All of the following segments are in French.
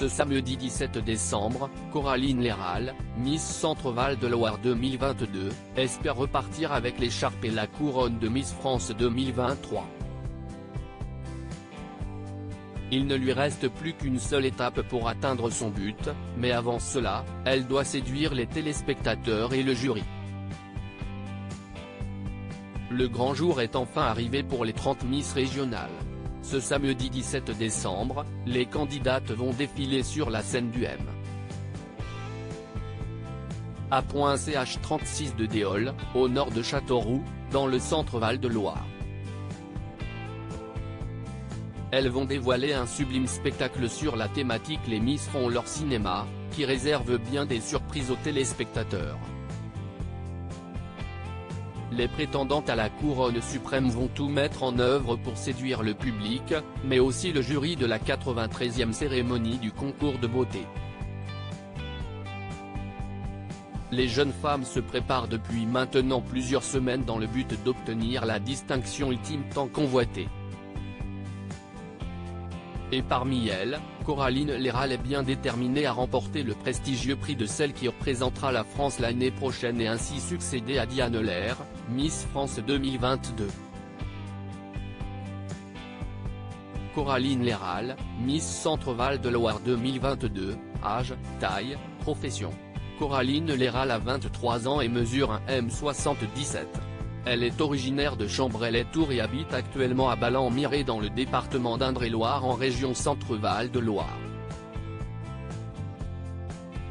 Ce samedi 17 décembre, Coraline Léral, Miss Centre-Val de Loire 2022, espère repartir avec l'écharpe et la couronne de Miss France 2023. Il ne lui reste plus qu'une seule étape pour atteindre son but, mais avant cela, elle doit séduire les téléspectateurs et le jury. Le grand jour est enfin arrivé pour les 30 Miss régionales. Ce samedi 17 décembre, les candidates vont défiler sur la scène du M. A.ch36 de Déol, au nord de Châteauroux, dans le centre Val de Loire. Elles vont dévoiler un sublime spectacle sur la thématique Les Miss font leur cinéma, qui réserve bien des surprises aux téléspectateurs. Les prétendantes à la couronne suprême vont tout mettre en œuvre pour séduire le public, mais aussi le jury de la 93e cérémonie du concours de beauté. Les jeunes femmes se préparent depuis maintenant plusieurs semaines dans le but d'obtenir la distinction ultime tant convoitée. Et parmi elles, Coraline Léral est bien déterminée à remporter le prestigieux prix de celle qui représentera la France l'année prochaine et ainsi succéder à Diane Lair, Miss France 2022. Coraline Léral, Miss Centre-Val de Loire 2022, âge, taille, profession. Coraline Léral a 23 ans et mesure un m77. Elle est originaire de Chambrey-les-Tours et habite actuellement à Ballan-Miré dans le département d'Indre-et-Loire en région Centre-Val de Loire.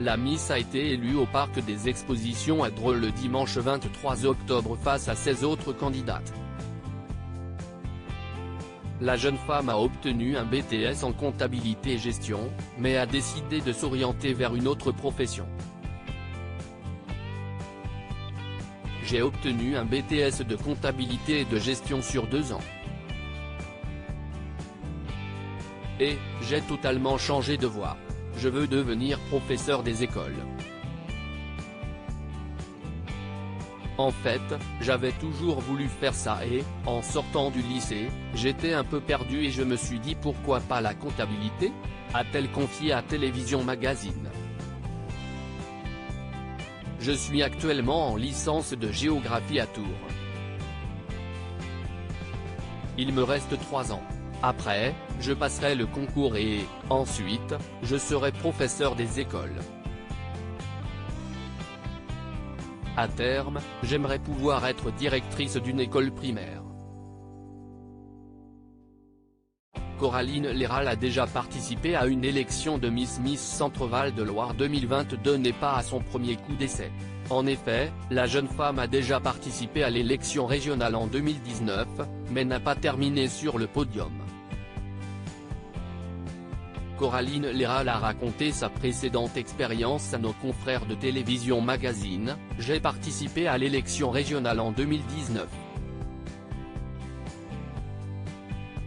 La Miss a été élue au Parc des Expositions à Dreux le dimanche 23 octobre face à 16 autres candidates. La jeune femme a obtenu un BTS en comptabilité et gestion, mais a décidé de s'orienter vers une autre profession. J'ai obtenu un BTS de comptabilité et de gestion sur 2 ans. Et, j'ai totalement changé de voie. Je veux devenir professeur des écoles. En fait, j'avais toujours voulu faire ça et, en sortant du lycée, j'étais un peu perdu et je me suis dit pourquoi pas la comptabilité, a-t-elle confié à Télévision Magazine. Je suis actuellement en licence de géographie à Tours. Il me reste 3 ans. Après, je passerai le concours et, ensuite, je serai professeur des écoles. À terme, j'aimerais pouvoir être directrice d'une école primaire. Coraline Léral a déjà participé à une élection de Miss Centre-Val de Loire 2022 n'est pas à son premier coup d'essai. En effet, la jeune femme a déjà participé à l'élection régionale en 2019, mais n'a pas terminé sur le podium. Coraline Léral a raconté sa précédente expérience à nos confrères de Télévision Magazine, « J'ai participé à l'élection régionale en 2019.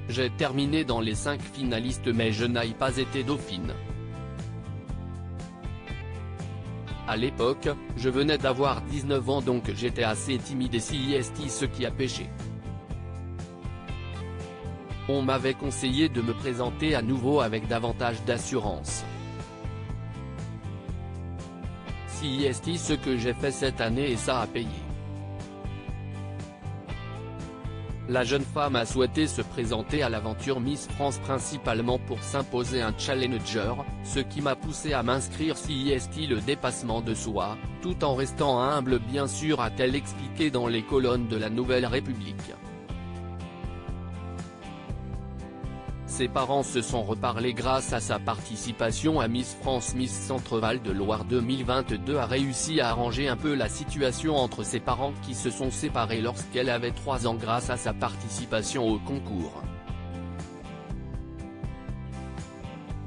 J'ai terminé dans les 5 finalistes mais je n'ai pas été dauphine. À l'époque, je venais d'avoir 19 ans donc j'étais assez timide et c'est ce qui a pêché. On m'avait conseillé de me présenter à nouveau avec davantage d'assurance. C'est ce que j'ai fait cette année et ça a payé. La jeune femme a souhaité se présenter à l'aventure Miss France principalement pour s'imposer un challenger, ce qui m'a poussé à m'inscrire le dépassement de soi, tout en restant humble bien sûr a-t-elle expliqué dans les colonnes de la Nouvelle République. Ses parents se sont reparlés grâce à sa participation à Miss France. Miss Centre-Val de Loire 2022 a réussi à arranger un peu la situation entre ses parents qui se sont séparés lorsqu'elle avait 3 ans grâce à sa participation au concours.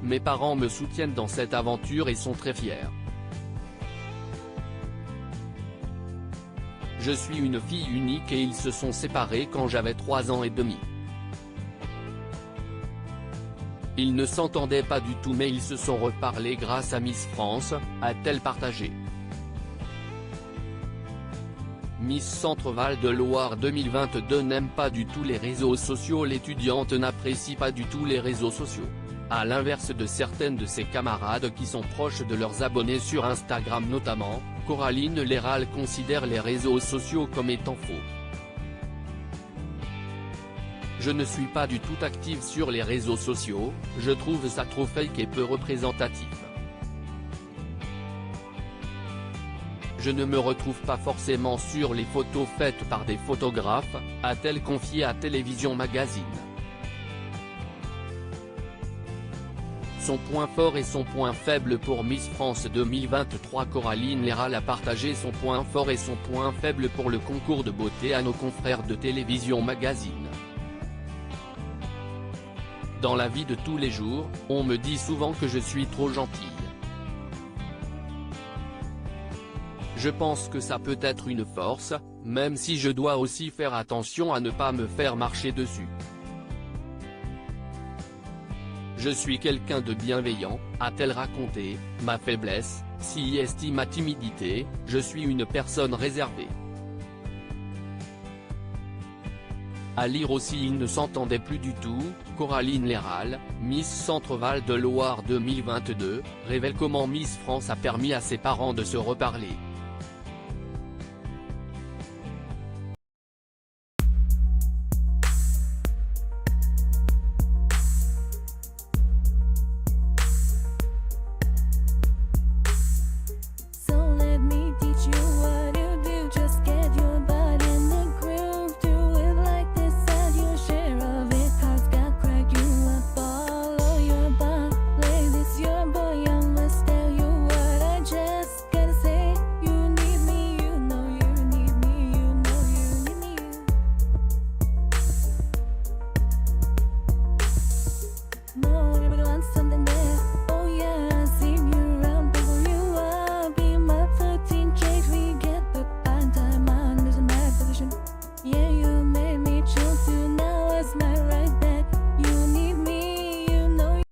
Mes parents me soutiennent dans cette aventure et sont très fiers. Je suis une fille unique et ils se sont séparés quand j'avais 3 ans et demi. Ils ne s'entendaient pas du tout mais ils se sont reparlés grâce à Miss France, a-t-elle partagé. Miss Centre-Val de Loire 2022 n'aime pas du tout les réseaux sociaux. L'étudiante n'apprécie pas du tout les réseaux sociaux. À l'inverse de certaines de ses camarades qui sont proches de leurs abonnés sur Instagram notamment, Coraline Léral considère les réseaux sociaux comme étant faux. Je ne suis pas du tout active sur les réseaux sociaux, je trouve ça trop fake et peu représentatif. Je ne me retrouve pas forcément sur les photos faites par des photographes, a-t-elle confié à Télévision Magazine. Son point fort et son point faible pour Miss France 2023. Coraline Léral a partagé son point fort et son point faible pour le concours de beauté à nos confrères de Télévision Magazine. Dans la vie de tous les jours, on me dit souvent que je suis trop gentille. Je pense que ça peut être une force, même si je dois aussi faire attention à ne pas me faire marcher dessus. Je suis quelqu'un de bienveillant, a-t-elle raconté. Ma faiblesse, si est ma timidité, je suis une personne réservée. À lire aussi. Il ne s'entendait plus du tout. Coraline Léral, Miss Centre-Val de Loire 2022, révèle comment Miss France a permis à ses parents de se reparler. Yeah, you made me choose you, now it's my right.